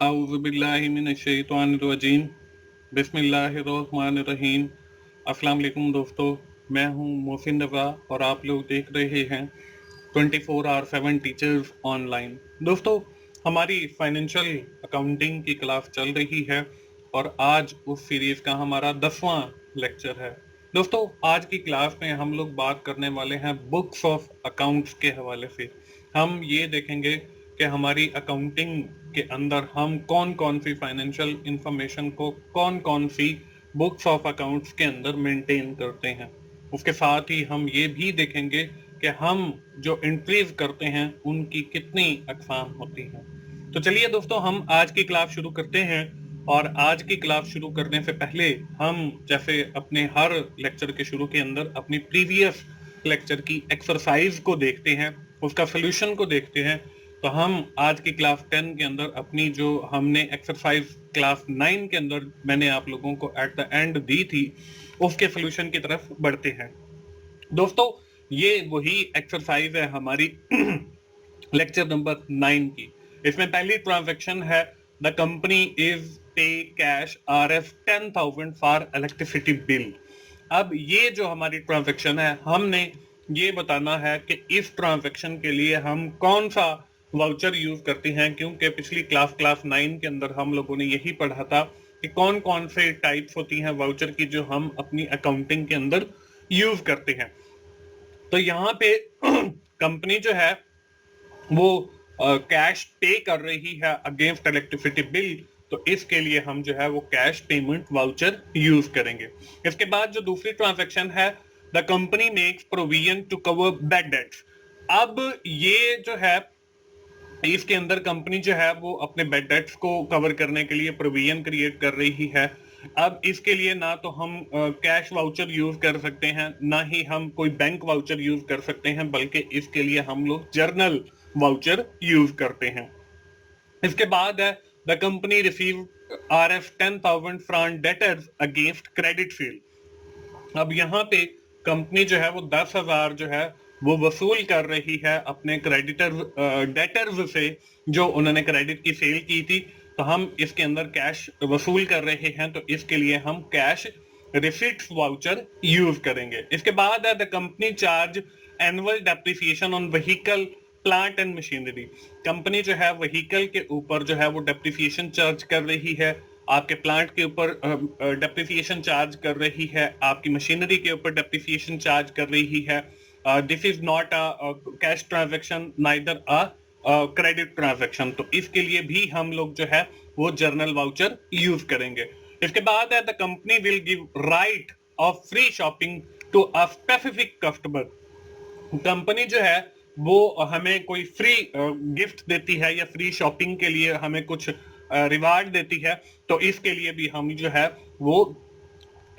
आउज़ुबिल्लाहिमिनश्शैतानिर्रजीम बिस्मिल्लाहिर्रहमानिर्रहीम। अस्सलाम वालेकुम दोस्तों, मैं हूं मोहसिन रज़ा और आप लोग देख रहे हैं 24/7 टीचर्स ऑनलाइन। दोस्तों, हमारी फाइनेंशियल अकाउंटिंग की क्लास चल रही है और आज उस सीरीज़ का हमारा 10वां लेक्चर है। दोस्तों, आज की क्लास में हम लोग बात करने वाले हैं बुक्स ऑफ अकाउंट्स के हवाले से। हम ये देखेंगे कि हमारी अकाउंटिंग के अंदर हम कौन कौन सी फाइनेंशियल इंफॉर्मेशन को कौन कौन सी बुक्स ऑफ अकाउंट्स के अंदर मेंटेन करते हैं। उसके साथ ही हम ये भी देखेंगे कि हम जो एंट्रीज करते हैं उनकी कितनी अकसाम होती हैं। तो चलिए दोस्तों, हम आज की क्लास शुरू करते हैं। और आज की क्लास शुरू करने से पहले हम जैसे अपने हर लेक्चर के शुरू के अंदर अपनी प्रीवियस लेक्चर की एक्सरसाइज को देखते हैं, उसका सोल्यूशन को देखते हैं। तो हम आज की क्लास 10 के अंदर अपनी जो हमने एक्सरसाइज क्लास 9 के अंदर मैंने आप लोगों को एट द एंड दी थी, उसके सोल्यूशन की तरफ बढ़ते हैं। दोस्तों, ये वही एक्सरसाइज है हमारी लेक्चर नंबर 9 की। इसमें पहली ट्रांजैक्शन है द कंपनी इज पे cash RS 10,000 for electricity bill. अब ये जो हमारी ट्रांजैक्शन है, हमने ये बताना है कि इस ट्रांजैक्शन के लिए हम कौन सा वाउचर यूज करते हैं, क्योंकि पिछली क्लास 9 के अंदर हम लोगों ने यही पढ़ा था कि कौन कौन से टाइप्स होती हैं वाउचर की जो हम अपनी अकाउंटिंग के अंदर यूज करते हैं। तो यहाँ पे कंपनी जो है वो कैश पे कर रही है अगेंस्ट इलेक्ट्रिसिटी बिल, तो इसके लिए हम जो है वो कैश पेमेंट वाउचर यूज करेंगे। इसके बाद जो दूसरी ट्रांजैक्शन है, the company makes provision to cover bad debts. अब ये जो है, इसके अंदर कंपनी जो है वो अपने बैड डेट्स को कवर करने के लिए प्रोविजन क्रिएट कर रही है। अब इसके लिए ना तो हम कैश वाउचर यूज कर सकते हैं, ना ही हम कोई बैंक वाउचर यूज कर सकते हैं, बल्कि इसके लिए हम लोग जर्नल वाउचर यूज करते हैं। इसके बाद है the company receive RS 10,000 from debtors against credit sale. अब यहाँ पे कंपनी जो है वो 10,000 जो है वो वसूल कर रही है अपने क्रेडिटर डेटर्स से, जो उन्होंने क्रेडिट की सेल की थी। तो हम इसके अंदर कैश वसूल कर रहे हैं, तो इसके लिए हम कैश रिसीट्स वाउचर यूज करेंगे। इसके बाद है the company charge annual depreciation on vehicle plant and machinery. Company जो है व्हीकल के ऊपर जो है वो डेप्रिसिएशन चार्ज कर रही है, आपके प्लांट के ऊपर डेप्रिसिएशन चार्ज कर रही है, आपकी मशीनरी के ऊपर डेप्रिसिएशन चार्ज कर रही है। This is not a cash transaction, neither a credit transaction. तो इसके लिए भी हम लोग जो है वो जर्नल वाउचर यूज करेंगे। इसके बाद है the company will give write off free shopping to a specific customer. Company जो है वो हमें कोई फ्री गिफ्ट देती है या फ्री शॉपिंग के लिए हमें कुछ रिवार्ड देती है, तो इसके लिए भी हम जो है वो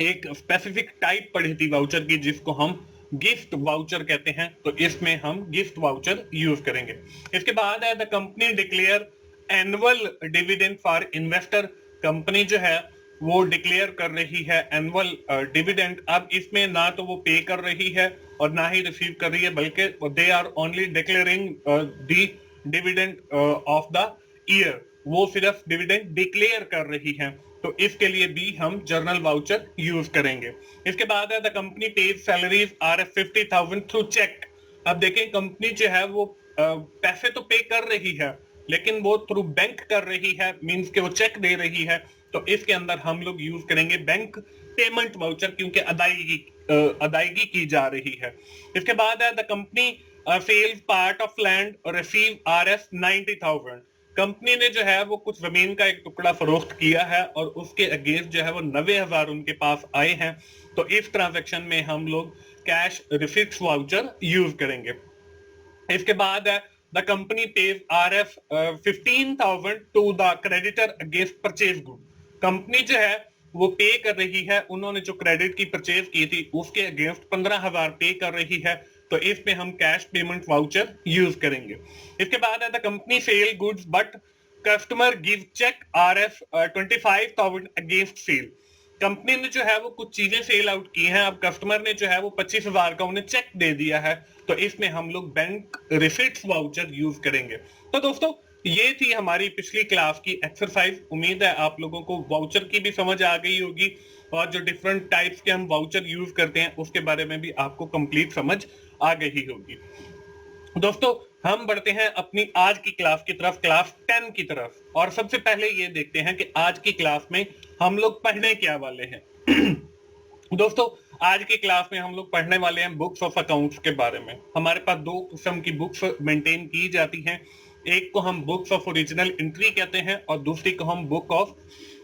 एक स्पेसिफिक टाइप पढ़ी थी वाउचर की, जिसको हम गिफ्ट वाउचर कहते हैं। तो इसमें हम गिफ्ट वाउचर यूज करेंगे। इसके बाद है the company declare annual dividend for investor. Company जो है वो डिक्लेयर कर रही है एनुअल डिविडेंड। अब इसमें ना तो वो पे कर रही है और ना ही रिसीव कर रही है, बल्कि they are only declaring the dividend of the year. वो सिर्फ डिविडेंड डिक्लेयर कर रही है, तो इसके लिए भी हम जर्नल वाउचर यूज करेंगे। इसके बाद है the company pays salaries RS 50,000 through cheque. अब देखें, कंपनी जो है वो पैसे तो पे कर रही है, लेकिन वो थ्रू बैंक कर रही है, मींस के वो चेक दे रही है। तो इसके अंदर हम लोग यूज करेंगे बैंक पेमेंट वाउचर, क्योंकि अदायगी की जा रही है। इसके बाद है the company sells part of land receive RS 90,000। Company ने जो है वो कुछ जमीन का एक टुकड़ा फरोख्त किया है और उसके अगेंस्ट जो है वो 90,000 उनके पास आए हैं। तो इस ट्रांजैक्शन में हम लोग कैश रिसीट्स वाउचर यूज करेंगे। इसके बाद है the company pays RS 15,000 to the creditor against purchase good. Company जो है वो पे कर रही है, उन्होंने जो क्रेडिट की परचेज की थी उसके अगेंस्ट 15,000 पे कर रही है, तो इसमें हम कैश पेमेंट वाउचर यूज करेंगे। इसके बाद है the company sell goods but customer give cheque RS 25,000 against sale. Company ने जो है वो कुछ चीजें सेल आउट की हैं, अब कस्टमर ने जो है वो 25,000 का उन्हें चेक दे दिया है, तो इसमें हम लोग बैंक रिसिट्स वाउचर यूज करेंगे। तो दोस्तों, ये थी हमारी पिछली क्लास की एक्सरसाइज। उम्मीद है आप लोगों को वाउचर की भी समझ आ गई होगी और जो डिफरेंट टाइप्स के हम वाउचर यूज करते हैं उसके बारे में भी आपको कंप्लीट समझ आ गई होगी। दोस्तों हम बढ़ते हैं अपनी आज की क्लास की तरफ, क्लास 10 की तरफ। और सबसे पहले ये देखते हैं कि आज की क्लास में हम लोग पढ़ने क्या वाले हैं। दोस्तों आज की क्लास में हम लोग पढ़ने वाले हैं बुक्स ऑफ अकाउंट्स के बारे में। हमारे पास दो किस्म की बुक्स मेंटेन की जाती हैं। एक को हम बुक्स ऑफ ओरिजिनल एंट्री कहते हैं और दूसरी को हम बुक ऑफ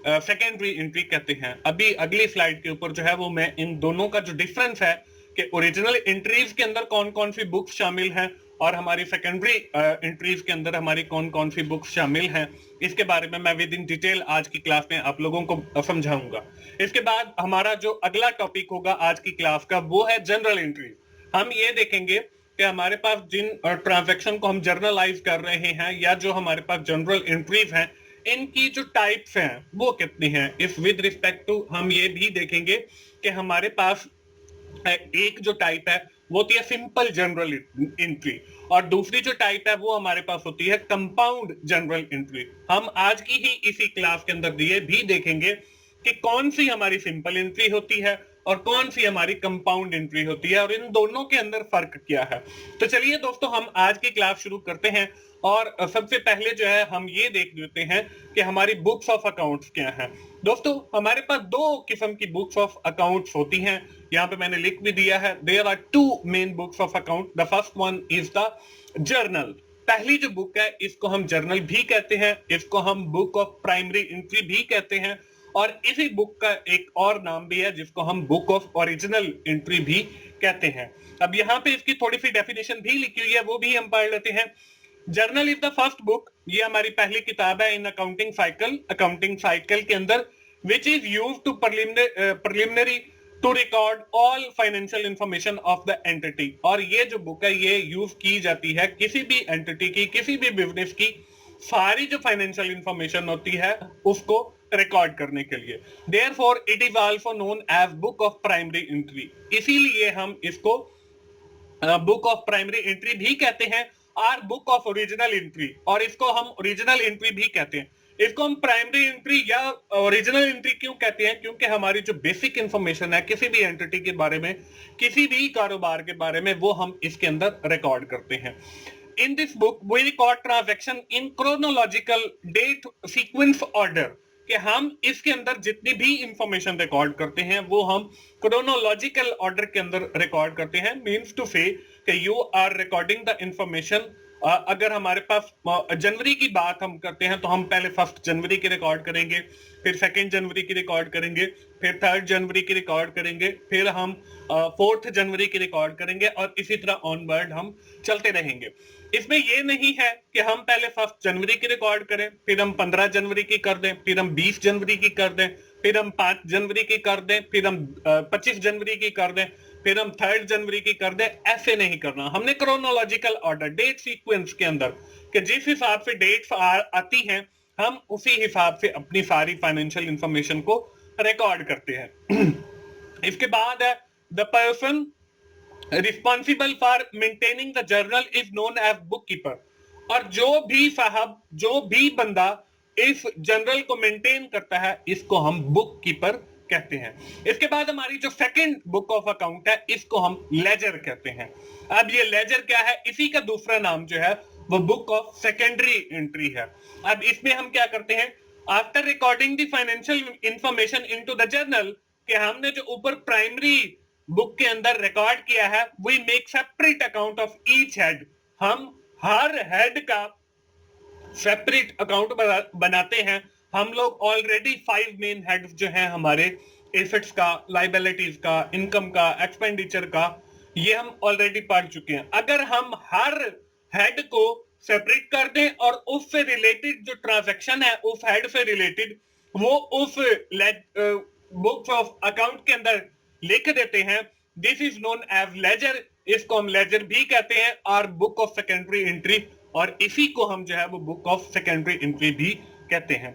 सेकेंडरी एंट्री कहते हैं। अभी अगली स्लाइड के ऊपर जो है वो मैं इन दोनों का जो डिफरेंस है कि ओरिजिनल एंट्रीज के अंदर कौन कौन सी बुक्स शामिल हैं और हमारी सेकेंडरी एंट्रीज के अंदर हमारी कौन कौन सी बुक्स शामिल हैं, इसके बारे में मैं विद इन डिटेल आज की क्लास में आप लोगों को समझाऊंगा। इसके बाद हमारा जो अगला टॉपिक होगा आज की क्लास का वो है जनरल एंट्री। हम ये देखेंगे कि हमारे पास जिन ट्रांजैक्शन को हम जर्नलाइज कर रहे हैं या जो हमारे पास जनरल एंट्रीज हैं इनकी जो टाइप्स हैं वो कितनी हैं। इस विद रिस्पेक्ट टू हम ये भी देखेंगे कि हमारे पास एक जो टाइप है वो होती है सिंपल जनरल एंट्री और दूसरी जो टाइप है वो हमारे पास होती है कंपाउंड जनरल एंट्री। हम आज की ही इसी क्लास के अंदर ये भी देखेंगे कि कौन सी हमारी सिंपल एंट्री होती है और कौन सी हमारी कंपाउंड एंट्री होती है और इन दोनों के अंदर फर्क क्या है। तो चलिए दोस्तों हम आज की क्लास शुरू करते हैं और सबसे पहले जो है हम ये देख लेते हैं कि हमारी बुक्स ऑफ अकाउंट्स क्या हैं। दोस्तों हमारे पास दो किस्म की बुक्स ऑफ अकाउंट्स होती हैं, यहाँ पे मैंने लिख भी दिया है। There are two main books of account. The first one is the journal. पहली जो बुक है इसको हम जर्नल भी कहते हैं, इसको हम बुक ऑफ प्राइमरी एंट्री भी कहते हैं और इसी बुक का एक और नाम भी है जिसको हम बुक ऑफ ओरिजिनल एंट्री भी कहते हैं। अब यहाँ पे इसकी थोड़ी सी डेफिनेशन भी लिखी हुई है, वो भी हम पढ़ लेते हैं। Journal is the first book, ये हमारी पहली किताब है in accounting cycle. Accounting cycle के अंदर which is use to preliminary to record all financial information of the entity. और ये जो बुक है ये यूज की जाती है किसी भी एंटिटी की, किसी भी बिजनेस की सारी जो फाइनेंशियल इंफॉर्मेशन होती है उसको रिकॉर्ड करने के लिए। Therefore it is also known as book of primary entry. इसीलिए हम इसको बुक ऑफ प्राइमरी एंट्री भी कहते हैं और बुक ऑफ ओरिजिनल एंट्री, और इसको हम ओरिजिनल एंट्री भी कहते हैं। इसको हम प्राइमरी एंट्री या ओरिजिनल एंट्री क्यों कहते हैं? क्योंकि हमारी जो बेसिक इंफॉर्मेशन है किसी भी एंटिटी के बारे में, किसी भी कारोबार के बारे में, वो हम इसके अंदर रिकॉर्ड करते हैं। In this book we record transaction in chronological date sequence order, कि हम इसके अंदर जितनी भी इंफॉर्मेशन रिकॉर्ड करते हैं वो हम क्रोनोलॉजिकल ऑर्डर के अंदर रिकॉर्ड करते हैं। मींस टू से कि you are recording the information. अगर हमारे पास जनवरी की बात हम करते हैं तो हम पहले 1 जनवरी की रिकॉर्ड करेंगे, फिर 2 जनवरी की रिकॉर्ड करेंगे, फिर 3 जनवरी की रिकॉर्ड करेंगे, फिर हम 4 जनवरी की रिकॉर्ड करेंगे और इसी तरह ऑनवर्ड हम चलते रहेंगे। इसमें ये नहीं है कि हम पहले 1 जनवरी की रिकॉर्ड करें, फिर हम 15 जनवरी की कर दें, फिर हम 20 जनवरी की कर दें, फिर हम 5 जनवरी की कर दें, फिर हम 25 जनवरी की कर दें, फिर हम 3 जनवरी की कर दें। ऐसे नहीं करना। हमने क्रोनोलॉजिकल ऑर्डर डेट सीक्वेंस के अंदर कि जिस हिसाब से डेट्स आती हैं हम उसी हिसाब से अपनी सारी फाइनेंशियल इंफॉर्मेशन को रिकॉर्ड करते हैं। इसके बाद है the person responsible for maintaining the journal is known as book keeper. और जो भी बंदा इस जर्नल को मेंटेन करता है इसको हम बुक कीपर कहते हैं। इसके बाद हमारी जो सेकंड बुक ऑफ अकाउंट है इसको हम लेजर कहते हैं। अब ये लेजर क्या है? इसी का दूसरा नाम जो है वो बुक ऑफ सेकेंडरी एंट्री है। अब इसमें हम क्या करते हैं? After recording the financial information into the journal, कि हमने जो ऊपर प्राइमरी बुक के अंदर रिकॉर्ड किया है, we make separate account of each head. हम हर हेड का सेपरेट अकाउंट बनाते हैं। हम लोग ऑलरेडी 5 मेन हेड्स जो हैं हमारे एसेट्स का, लायबिलिटीज का, इनकम का, एक्सपेंडिचर का, ये हम ऑलरेडी पढ़ चुके हैं। अगर हम हर हेड को सेपरेट कर दें और उससे रिलेटेड जो ट्रांजैक्शन है उस हेड से रिलेटेड वो उस बुक्स ऑफ अकाउंट के अंदर लिख देते हैं, this is known as ledger. इसको हम लेजर भी कहते हैं और बुक ऑफ सेकेंडरी एंट्री, और इसी को हम जो है वो बुक ऑफ सेकेंडरी एंट्री भी कहते हैं।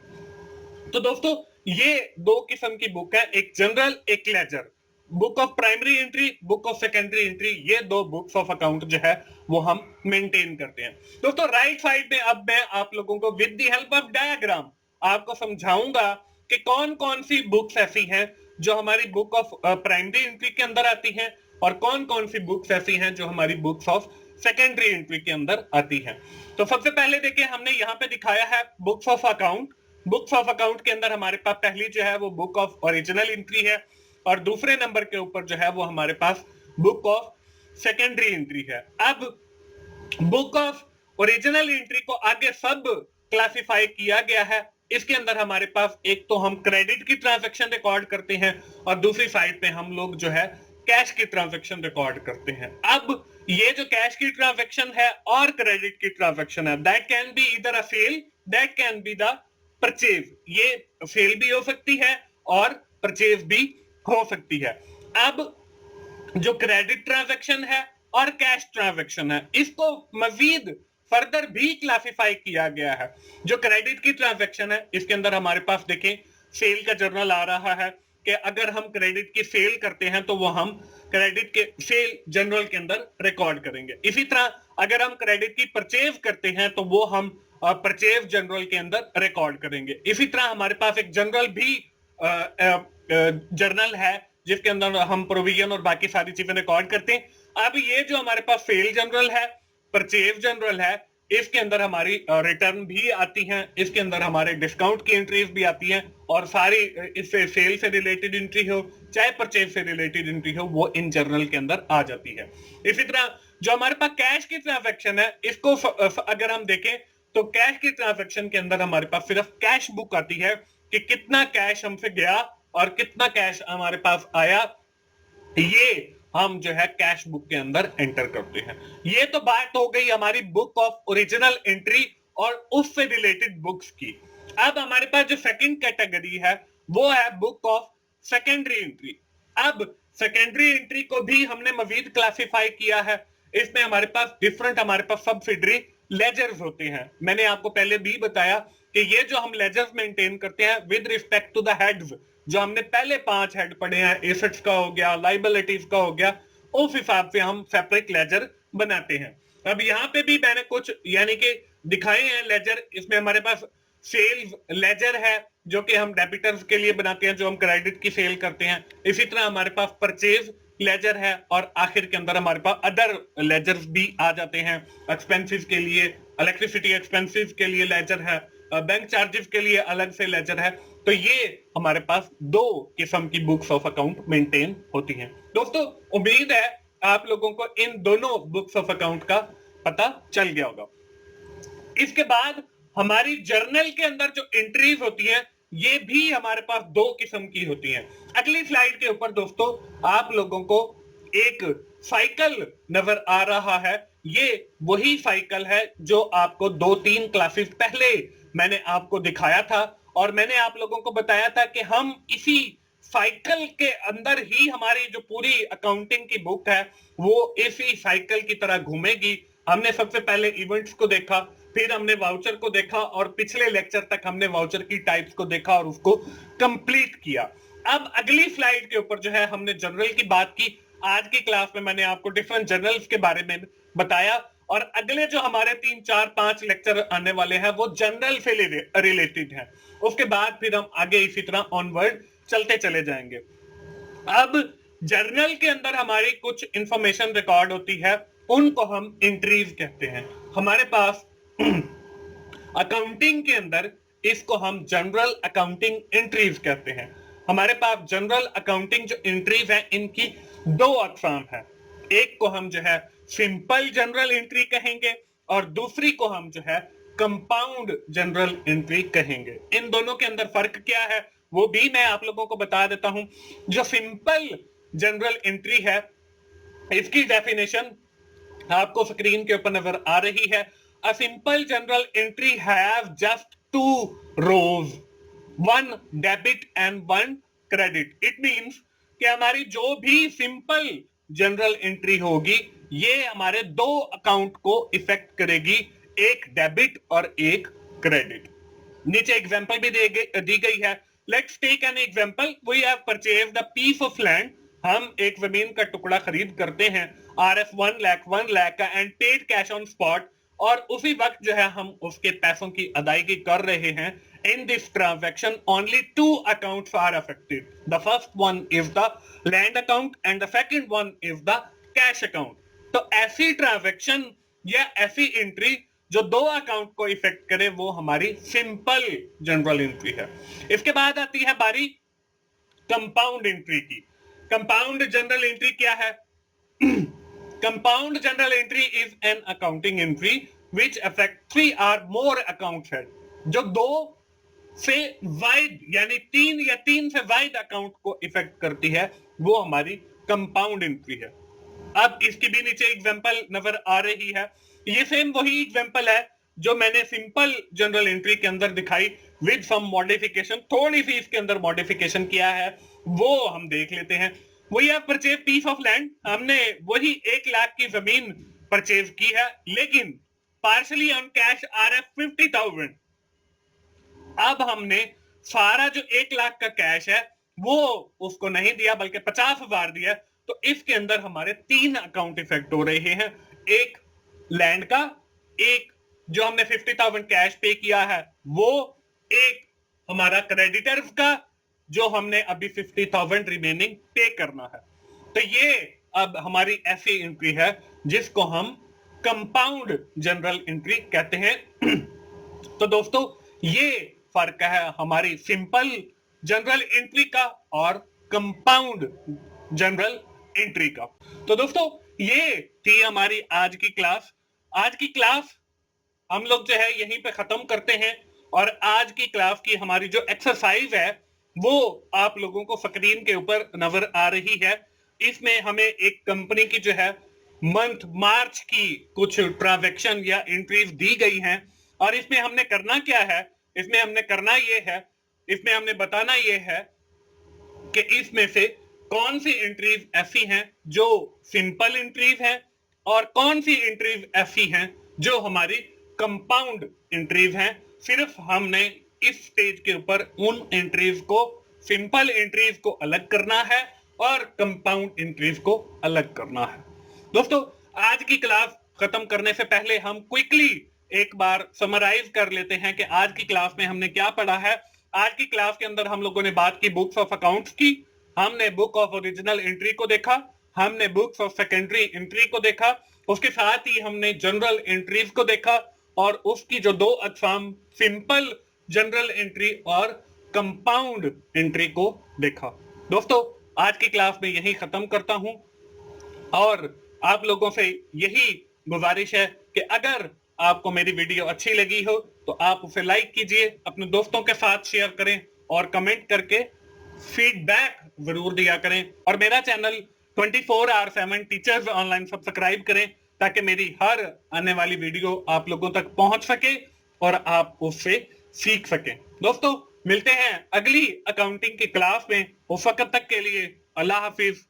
तो दोस्तों ये दो किस्म की बुक है, एक जनरल एक ledger. Book of primary entry, book of secondary entry, ये दो बुक्स ऑफ अकाउंट जो है वो हम मेंटेन करते हैं। दोस्तों राइट साइड में अब मैं आप लोगों को with the help of diagram आपको समझाऊंगा कि कौन कौन सी बुक्स ऐसी हैं जो हमारी बुक ऑफ प्राइमरी एंट्री के अंदर आती हैं और कौन कौन सी बुक्स ऐसी हैं जो हमारी बुक्स ऑफ सेकेंडरी एंट्री के अंदर आती हैं। तो सबसे पहले देखिए हमने यहाँ पे दिखाया है books of account. Books of account के अंदर हमारे पास पहली जो है वो बुक ऑफ ओरिजिनल एंट्री है और दूसरे नंबर के ऊपर जो है वो हमारे पास बुक ऑफ सेकेंडरी एंट्री है। अब बुक ऑफ ओरिजिनल एंट्री को आगे सब क्लासिफाई किया गया है। इसके अंदर हमारे पास एक तो हम क्रेडिट की ट्रांजैक्शन रिकॉर्ड करते हैं और दूसरी साइड पे हम लोग जो है कैश की ट्रांजैक्शन रिकॉर्ड करते हैं। अब ये जो कैश की ट्रांजैक्शन है और क्रेडिट की ट्रांजैक्शन है, that can be either a sale, that can be the purchase. ये सेल भी हो सकती है और परचेज भी हो सकती है। अब जो क्रेडिट ट्रांजैक्शन है और कैश ट्रांजैक्शन है, इसको मजीद फर्दर भी क्लासिफाई किया गया है। जो क्रेडिट की ट्रांजैक्शन है इसके अंदर हमारे पास देखें सेल का जर्नल आ रहा है कि अगर हम क्रेडिट की सेल करते हैं तो वो हम क्रेडिट के सेल जर्नल के अंदर रिकॉर्ड करेंगे। इसी तरह अगर हम क्रेडिट की परचेज करते हैं तो वो हम परचेज जर्नल के अंदर रिकॉर्ड करेंगे। इसी तरह हमारे पास एक जनरल भी जर्नल है जिसके अंदर हम प्रोविजन और बाकी सारी चीजें रिकॉर्ड करते हैं। अब ये जो हमारे पास सेल जनरल है, परचेज जनरल है, इसके अंदर हमारी रिटर्न भी आती हैं, इसके अंदर हमारे डिस्काउंट की एंट्रीज भी आती हैं और सारी इससे सेल से रिलेटेड एंट्री हो चाहे परचेज से रिलेटेड एंट्री हो वो इन जर्नल के अंदर आ जाती है। इसी तरह जो हमारे पास कैश की ट्रांजैक्शन है इसको अगर हम देखें तो कैश की ट्रांजैक्शन के अंदर हमारे पास सिर्फ कैश बुक आती है कि कितना कैश हमसे गया और कितना कैश हमारे पास आया, ये हम जो है कैश बुक के अंदर एंटर करते हैं। ये तो बात हो गई हमारी बुक ऑफ ओरिजिनल एंट्री और उससे रिलेटेड बुक्स की। अब हमारे पास जो सेकंड कैटेगरी है वो है बुक ऑफ सेकेंडरी एंट्री। अब सेकेंडरी एंट्री को भी हमने मजीद क्लासिफाई किया है। इसमें हमारे पास डिफरेंट हमारे पास सब्सिडरी लेजर्स होते हैं। मैंने आपको पहले भी बताया कि ये जो हम लेजर्स मेंटेन करते हैं with respect to the heads, जो हमने पहले 5 हेड पढ़े हैं, एसेट्स का हो गया, लाइबिलिटीज का हो गया, उस हिसाब से हम सेपरेट लेजर बनाते हैं। अब यहाँ पे भी मैंने कुछ यानी कि दिखाए हैं लेजर। इसमें हमारे पास सेल्स लेजर है जो कि हम डेबिटर्स के लिए बनाते हैं, जो हम क्रेडिट की सेल करते हैं। इसी तरह हमारे पास परचेज लेजर है और आखिर के अंदर हमारे पास अदर लेजर्स भी आ जाते हैं। एक्सपेंसेस के लिए इलेक्ट्रिसिटी एक्सपेंसेस के लिए लेजर है, बैंक चार्जेस के लिए अलग से लेजर है। तो ये हमारे पास 2 किस्म की बुक्स ऑफ अकाउंट मेंटेन होती हैं। दोस्तों उम्मीद है आप लोगों को इन दोनों बुक्स ऑफ अकाउंट का पता चल गया होगा। इसके बाद हमारी जर्नल के अंदर जो एंट्रीज होती हैं ये भी हमारे पास 2 किस्म की होती हैं। अगली स्लाइड के ऊपर दोस्तों आप लोगों को एक साइकिल नजर आ रहा है। ये वही साइकिल है जो आपको 2-3 क्लासेस पहले मैंने आपको दिखाया था और मैंने आप लोगों को बताया था कि हम इसी साइकिल के अंदर ही हमारी जो पूरी अकाउंटिंग की बुक है वो इसी साइकिल की तरह घूमेगी। हमने सबसे पहले इवेंट्स को देखा, फिर हमने वाउचर को देखा और पिछले लेक्चर तक हमने वाउचर की टाइप्स को देखा और उसको कंप्लीट किया। अब अगली स्लाइड के ऊपर जो है हमने जनरल की बात की। आज की क्लास में मैंने आपको डिफरेंट जर्नल्स के बारे में बताया और अगले जो हमारे 3-4-5 लेक्चर आने वाले हैं वो जनरल से रिलेटेड है। उसके बाद फिर हम आगे इसी तरह ऑनवर्ड चलते चले जाएंगे। अब जर्नल के अंदर हमारी कुछ इंफॉर्मेशन रिकॉर्ड होती है, उनको हम एंट्रीज कहते हैं। हमारे पास अकाउंटिंग के अंदर इसको हम जनरल अकाउंटिंग एंट्रीज कहते हैं। हमारे पास जनरल अकाउंटिंग जो एंट्रीज है इनकी 2 अकसाम है। एक को हम जो है सिंपल जनरल एंट्री कहेंगे और दूसरी को हम जो है कंपाउंड जनरल एंट्री कहेंगे। इन दोनों के अंदर फर्क क्या है वो भी मैं आप लोगों को बता देता हूं। जो सिंपल जनरल एंट्री है इसकी डेफिनेशन आपको स्क्रीन के ऊपर नजर आ रही है। A simple general entry have just 2 rows, 1 debit and 1 credit. It means कि हमारी जो भी सिंपल जनरल एंट्री होगी ये हमारे 2 अकाउंट को इफेक्ट करेगी, एक डेबिट और एक क्रेडिट। नीचे एग्जांपल भी दी गई है। Let's take an example. We have purchased a piece of land हम एक जमीन का टुकड़ा खरीद करते हैं RF 1 लाख का and paid cash on spot, और उसी वक्त जो है हम उसके पैसों की अदायगी कर रहे हैं. In this transaction, only two accounts are affected. The first one is the land account and the second one is the cash account. तो ऐसी ट्रांजैक्शन या ऐसी एंट्री जो दो अकाउंट को इफेक्ट करे वो हमारी सिंपल जनरल एंट्री है. इसके बाद आती है बारी कंपाउंड एंट्री की. कंपाउंड जनरल एंट्री क्या है? Compound general entry is an accounting entry which affect 3 or more accounts है. जो दो से वाइड यानी 3 या 3 से वाइड अकाउंट को इफेक्ट करती है वो हमारी कंपाउंड एंट्री है. अब इसकी भी नीचे एग्जांपल नजर आ रही है. ये सेम वही एग्जांपल है जो मैंने सिंपल जनरल एंट्री के अंदर दिखाई विद सम मॉडिफिकेशन. थोड़ी सी इसके अंदर मॉडिफिकेशन किया है वो हम देख लेते हैं. वही है परचेज पीस ऑफ लैंड. हमने वही 1 लाख की जमीन परचेज की है लेकिन पार्शली ऑन कैश RF 50,000. अब हमने सारा जो 1 लाख का कैश है वो उसको नहीं दिया बल्कि 50,000 दिया. तो इसके अंदर हमारे 3 अकाउंट इफेक्ट हो रहे हैं. एक लैंड का, एक जो हमने 50,000 कैश पे किया है वो, एक हमारा क्रेडिटर्स का जो हमने अभी 50,000 रिमेनिंग पे करना है. तो ये अब हमारी ऐसी एंट्री है जिसको हम कंपाउंड जनरल एंट्री कहते हैं. तो दोस्तों ये फर्क है हमारी सिंपल जनरल एंट्री का और कंपाउंड जनरल एंट्री का. तो दोस्तों ये थी हमारी आज की क्लास. आज की क्लास हम लोग जो है यहीं पे खत्म करते हैं और आज की क्लास की हमारी जो एक्सरसाइज है वो आप लोगों को स्क्रीन के ऊपर नजर आ रही है. इसमें हमें एक कंपनी की जो है मंथ मार्च की कुछ ट्रांजैक्शन या एंट्रीज दी गई हैं और इसमें हमने करना क्या है, इसमें हमने करना ये है, इसमें हमने बताना ये है कि इसमें से कौन सी एंट्रीज ऐसी हैं जो सिंपल एंट्रीज हैं और कौन सी एंट्रीज ऐसी हैं जो हमारी कंपाउंड एंट्रीज हैं. सिर्फ हमने इस स्टेज के ऊपर उन एंट्रीज को, सिंपल एंट्रीज को अलग करना है और कंपाउंड एंट्रीज को अलग करना है. दोस्तों आज की क्लास खत्म करने से पहले हम क्विकली एक बार समराइज कर लेते हैं कि आज की क्लास में हमने क्या पढ़ा है. आज की क्लास के अंदर हम लोगों ने बात की बुक्स ऑफ अकाउंट्स की, हमने बुक ऑफ ओरिजिनल एंट्री को देखा, हमने बुक्स ऑफ सेकेंडरी एंट्री को देखा, उसके साथ ही हमने जनरल एंट्रीज को देखा और उसकी जो दो अकसाम सिंपल जनरल एंट्री और कंपाउंड एंट्री को देखा. दोस्तों आज की क्लास में यही खत्म करता हूं और आप लोगों से यही गुजारिश है कि अगर आपको मेरी वीडियो अच्छी लगी हो तो आप उसे लाइक कीजिए, अपने दोस्तों के साथ शेयर करें और कमेंट करके फीडबैक जरूर दिया करें और मेरा चैनल 24/7 टीचर्स ऑनलाइन सब्सक्राइब करें ताकि मेरी हर आने वाली वीडियो आप लोगों तक पहुंच सके और आप उससे सीख सकें. दोस्तों मिलते हैं अगली अकाउंटिंग की क्लास में. उस वक्त तक के लिए अल्लाह हाफिज.